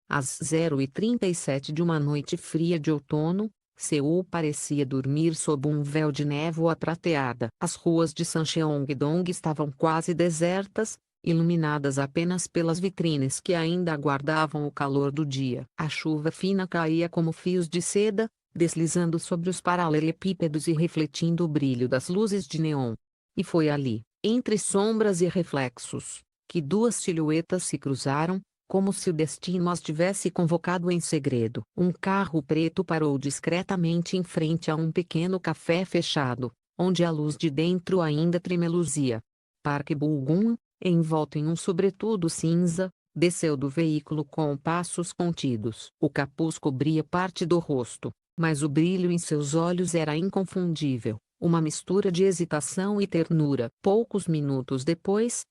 Às 0h37 de uma noite fria de outono, Seul parecia dormir sob um véu de névoa prateada. As ruas de Sancheong-dong estavam quase desertas, iluminadas apenas pelas vitrines que ainda aguardavam o calor do dia. A chuva fina caía como fios de seda, deslizando sobre os paralelepípedos e refletindo o brilho das luzes de neon. E foi ali, entre sombras e reflexos, que duas silhuetas se cruzaram, como se o destino as tivesse convocado em segredo. Um carro preto parou discretamente em frente a um pequeno café fechado, onde a luz de dentro ainda tremeluzia. Park Bo-gum, envolto em um sobretudo cinza, desceu do veículo com passos contidos. O capuz cobria parte do rosto, mas o brilho em seus olhos era inconfundível, uma mistura de hesitação e ternura. Poucos minutos depois,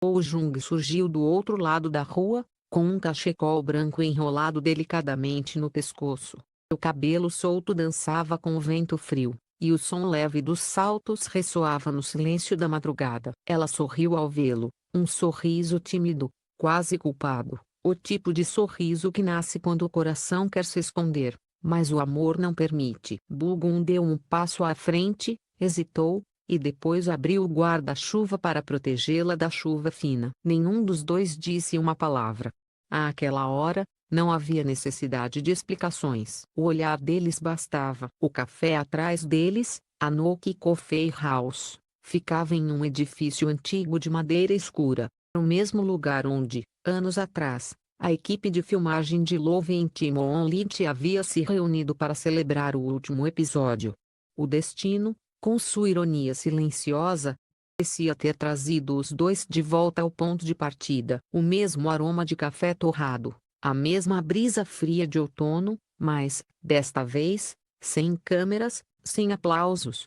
Ho Jung surgiu do outro lado da rua, com um cachecol branco enrolado delicadamente no pescoço. O cabelo solto dançava com o vento frio, e o som leve dos saltos ressoava no silêncio da madrugada. Ela sorriu ao vê-lo, um sorriso tímido, quase culpado, o tipo de sorriso que nasce quando o coração quer se esconder, mas o amor não permite. Bo-gum deu um passo à frente, hesitou, e depois abriu o guarda-chuva para protegê-la da chuva fina. Nenhum dos dois disse uma palavra. Àquela hora, não havia necessidade de explicações. O olhar deles bastava. O café atrás deles, a Noki Coffee House, ficava em um edifício antigo de madeira escura, no mesmo lugar onde, anos atrás, a equipe de filmagem de Love in Timon Lit havia se reunido para celebrar o último episódio. O destino, com sua ironia silenciosa, parecia ter trazido os dois de volta ao ponto de partida. O mesmo aroma de café torrado, a mesma brisa fria de outono, mas, desta vez, sem câmeras, sem aplausos.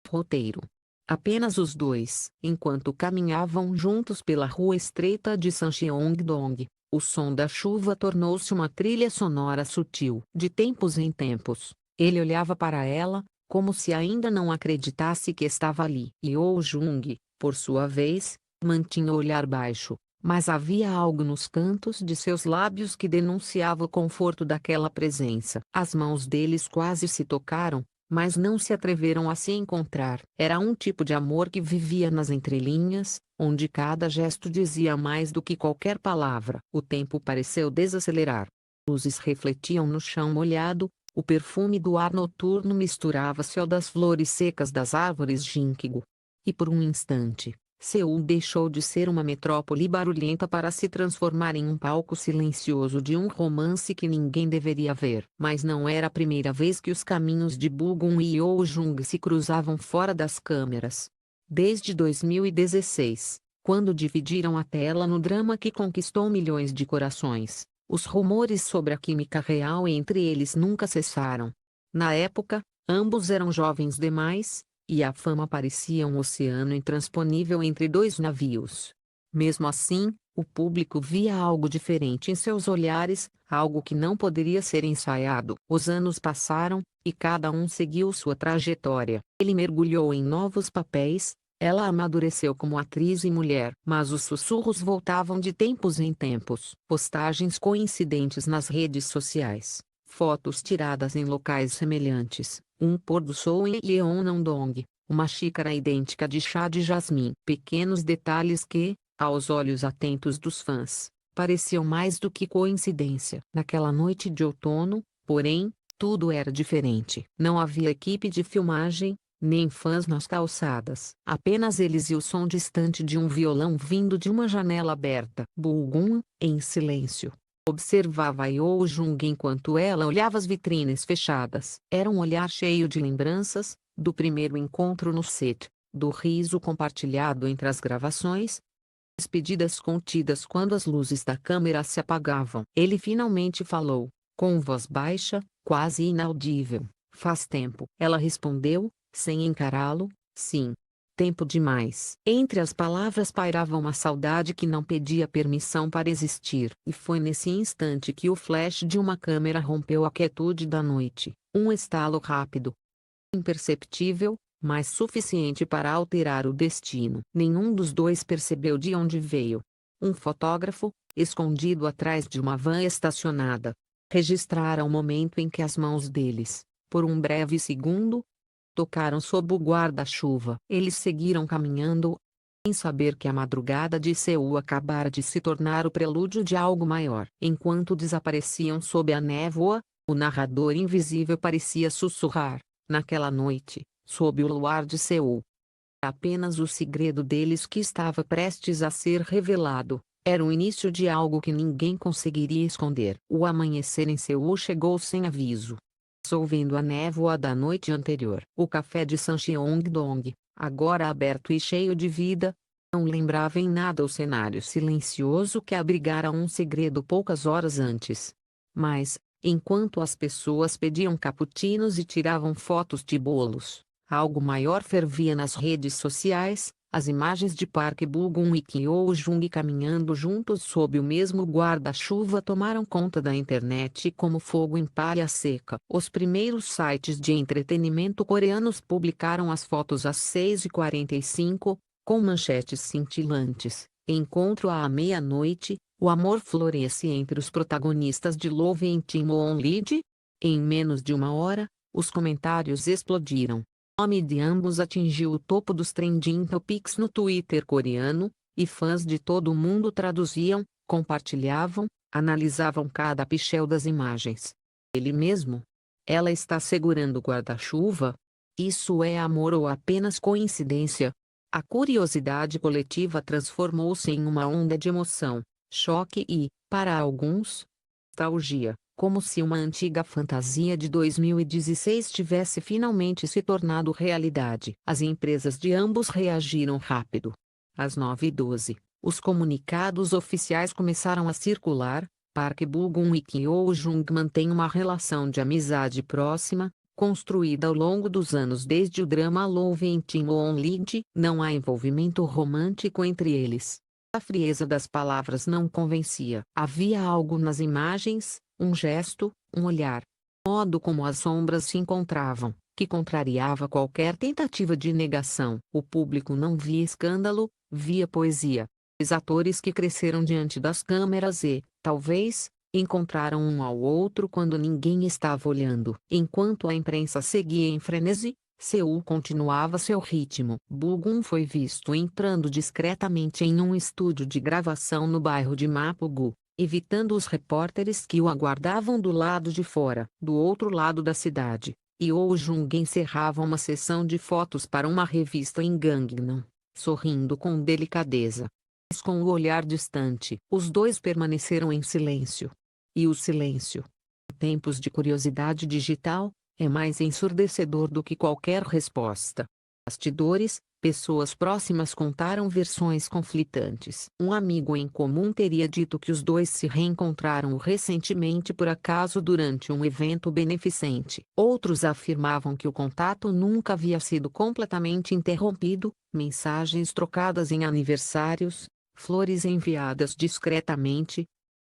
Roteiro. Apenas os dois. Enquanto caminhavam juntos pela rua estreita de Sancheong-dong, o som da chuva tornou-se uma trilha sonora sutil. De tempos em tempos, ele olhava para ela, como se ainda não acreditasse que estava ali. E Ho Jung, por sua vez, mantinha o olhar baixo, mas havia algo nos cantos de seus lábios que denunciava o conforto daquela presença. As mãos deles quase se tocaram, mas não se atreveram a se encontrar. Era um tipo de amor que vivia nas entrelinhas, onde cada gesto dizia mais do que qualquer palavra. O tempo pareceu desacelerar. Luzes refletiam no chão molhado, o perfume do ar noturno misturava-se ao das flores secas das árvores ginkgo. E por um instante, Seul deixou de ser uma metrópole barulhenta para se transformar em um palco silencioso de um romance que ninguém deveria ver. Mas não era a primeira vez que os caminhos de Bo-gum e Ho Jung se cruzavam fora das câmeras. Desde 2016, quando dividiram a tela no drama que conquistou milhões de corações, os rumores sobre a química real entre eles nunca cessaram. Na época, ambos eram jovens demais, e a fama parecia um oceano intransponível entre dois navios. Mesmo assim, o público via algo diferente em seus olhares, algo que não poderia ser ensaiado. Os anos passaram, e cada um seguiu sua trajetória. Ele mergulhou em novos papéis, ela amadureceu como atriz e mulher. Mas os sussurros voltavam de tempos em tempos. Postagens coincidentes nas redes sociais, fotos tiradas em locais semelhantes, um pôr do sol em Yeonnam-dong, uma xícara idêntica de chá de jasmim. Pequenos detalhes que, aos olhos atentos dos fãs, pareciam mais do que coincidência. Naquela noite de outono, porém, tudo era diferente. Não havia equipe de filmagem, nem fãs nas calçadas. Apenas eles e o som distante de um violão vindo de uma janela aberta. Bo-gum, em silêncio, observava Ho Jung enquanto ela olhava as vitrines fechadas. Era um olhar cheio de lembranças, do primeiro encontro no set, do riso compartilhado entre as gravações, despedidas contidas quando as luzes da câmera se apagavam. Ele finalmente falou, com voz baixa, quase inaudível: "Faz tempo." Ela respondeu, sem encará-lo: "Sim. Tempo demais." Entre as palavras pairava uma saudade que não pedia permissão para existir. E foi nesse instante que o flash de uma câmera rompeu a quietude da noite. Um estalo rápido, imperceptível, mas suficiente para alterar o destino. Nenhum dos dois percebeu de onde veio. Um fotógrafo, escondido atrás de uma van estacionada. Registraram o momento em que as mãos deles, por um breve segundo, tocaram sob o guarda-chuva. Eles seguiram caminhando, sem saber que a madrugada de Seul acabara de se tornar o prelúdio de algo maior. Enquanto desapareciam sob a névoa, o narrador invisível parecia sussurrar: naquela noite, sob o luar de Seul, apenas o segredo deles que estava prestes a ser revelado. Era o início de algo que ninguém conseguiria esconder. O amanhecer em Seul chegou sem aviso, dissolvendo a névoa da noite anterior. O café de Sancheong-dong, agora aberto e cheio de vida, não lembrava em nada o cenário silencioso que abrigara um segredo poucas horas antes. Mas, enquanto as pessoas pediam cappuccinos e tiravam fotos de bolos, algo maior fervia nas redes sociais. As imagens de Park Bo-gum e Kyo Jung caminhando juntos sob o mesmo guarda-chuva tomaram conta da internet como fogo em palha seca. Os primeiros sites de entretenimento coreanos publicaram as fotos às 6h45, com manchetes cintilantes: encontro à meia-noite, o amor floresce entre os protagonistas de Love and Timon Lead. Em menos de uma hora, os comentários explodiram. O nome de ambos atingiu o topo dos trending topics no Twitter coreano, e fãs de todo o mundo traduziam, compartilhavam, analisavam cada pichel das imagens. Ele mesmo? Ela está segurando o guarda-chuva? Isso é amor ou apenas coincidência? A curiosidade coletiva transformou-se em uma onda de emoção, choque e, para alguns, nostalgia. Como se uma antiga fantasia de 2016 tivesse finalmente se tornado realidade. As empresas de ambos reagiram rápido. Às 9h12, os comunicados oficiais começaram a circular. Park Bo-gum e Kyo Jung mantêm uma relação de amizade próxima, construída ao longo dos anos desde o drama Love and Timon Lead. Não há envolvimento romântico entre eles. A frieza das palavras não convencia. Havia algo nas imagens, um gesto, um olhar, modo como as sombras se encontravam, que contrariava qualquer tentativa de negação. O público não via escândalo, via poesia. Os atores que cresceram diante das câmeras e, talvez, encontraram um ao outro quando ninguém estava olhando. Enquanto a imprensa seguia em frenesi, Seul continuava seu ritmo. Bo-gum foi visto entrando discretamente em um estúdio de gravação no bairro de Mapo-gu, evitando os repórteres que o aguardavam do lado de fora. Do outro lado da cidade, Kyo Jung encerrava uma sessão de fotos para uma revista em Gangnam, sorrindo com delicadeza, mas com o olhar distante. Os dois permaneceram em silêncio. E o silêncio, em tempos de curiosidade digital, é mais ensurdecedor do que qualquer resposta. Bastidores, pessoas próximas contaram versões conflitantes. Um amigo em comum teria dito que os dois se reencontraram recentemente por acaso durante um evento beneficente. Outros afirmavam que o contato nunca havia sido completamente interrompido, mensagens trocadas em aniversários, flores enviadas discretamente,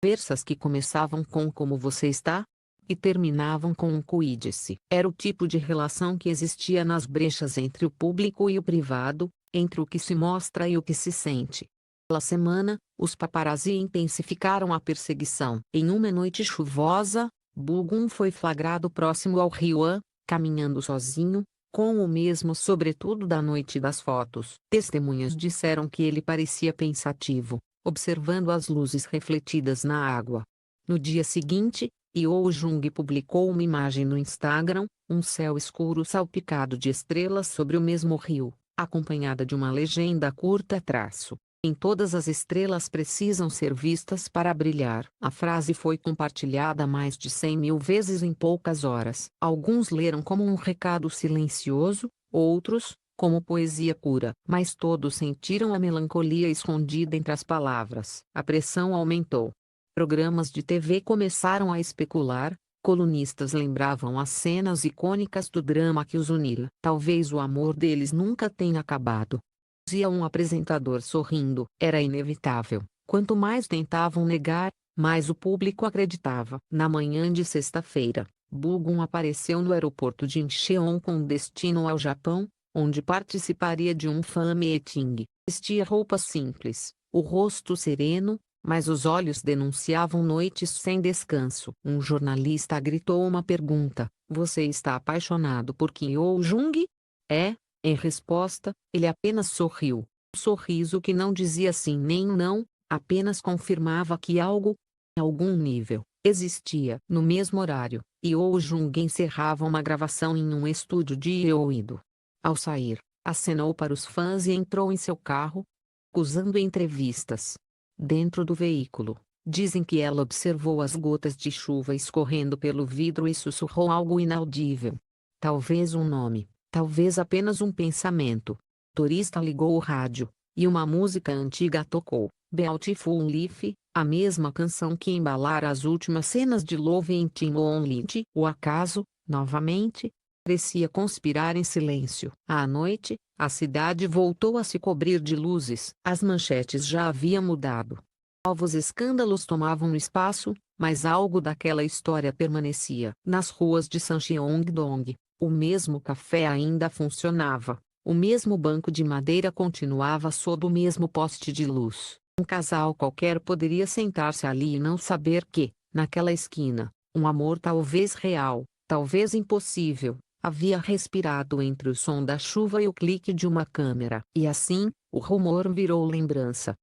conversas que começavam com "como você está?" e terminavam com um cuide-se. Era o tipo de relação que existia nas brechas entre o público e o privado, entre o que se mostra e o que se sente. Pela semana, os paparazzi intensificaram a perseguição. Em uma noite chuvosa, Bo-gum foi flagrado próximo ao Ryuan, caminhando sozinho, com o mesmo sobretudo da noite das fotos. Testemunhas disseram que ele parecia pensativo, observando as luzes refletidas na água. No dia seguinte, Kyo Jung publicou uma imagem no Instagram, um céu escuro salpicado de estrelas sobre o mesmo rio, acompanhada de uma legenda curta traço: "Em todas as estrelas precisam ser vistas para brilhar." A frase foi compartilhada mais de 100.000 vezes em poucas horas. Alguns leram como um recado silencioso, outros, como poesia pura. Mas todos sentiram a melancolia escondida entre as palavras. A pressão aumentou. Programas de TV começaram a especular, colunistas lembravam as cenas icônicas do drama que os unira. Talvez o amor deles nunca tenha acabado, dizia um apresentador sorrindo. Era inevitável. Quanto mais tentavam negar, mais o público acreditava. Na manhã de sexta-feira, Bo-gum apareceu no aeroporto de Incheon com destino ao Japão, onde participaria de um fan meeting. Vestia roupas simples, o rosto sereno, Mas os olhos denunciavam noites sem descanso. Um jornalista gritou uma pergunta: "Você está apaixonado por Kim Yo-jung?" É. Em resposta, ele apenas sorriu. Um sorriso que não dizia sim nem não, apenas confirmava que algo, em algum nível, existia. No mesmo horário, Yo-jung encerrava uma gravação em um estúdio de Yeouido. Ao sair, acenou para os fãs e entrou em seu carro, recusando entrevistas. Dentro do veículo, dizem que ela observou as gotas de chuva escorrendo pelo vidro e sussurrou algo inaudível. Talvez um nome, talvez apenas um pensamento. O turista ligou o rádio, e uma música antiga tocou, Beautiful Life, a mesma canção que embalara as últimas cenas de Love em Timon Lynch. O acaso, novamente, parecia conspirar em silêncio. À noite, a cidade voltou a se cobrir de luzes. As manchetes já haviam mudado. Novos escândalos tomavam espaço, mas algo daquela história permanecia. Nas ruas de Sancheong-dong, o mesmo café ainda funcionava. O mesmo banco de madeira continuava sob o mesmo poste de luz. Um casal qualquer poderia sentar-se ali e não saber que, naquela esquina, um amor talvez real, talvez impossível, havia respirado entre o som da chuva e o clique de uma câmera. E assim, o rumor virou lembrança.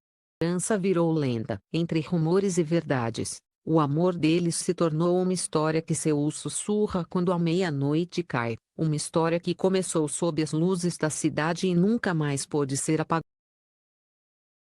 Lembrança virou lenda. Entre rumores e verdades, o amor deles se tornou uma história que Seul sussurra quando a meia-noite cai. Uma história que começou sob as luzes da cidade e nunca mais pôde ser apagada.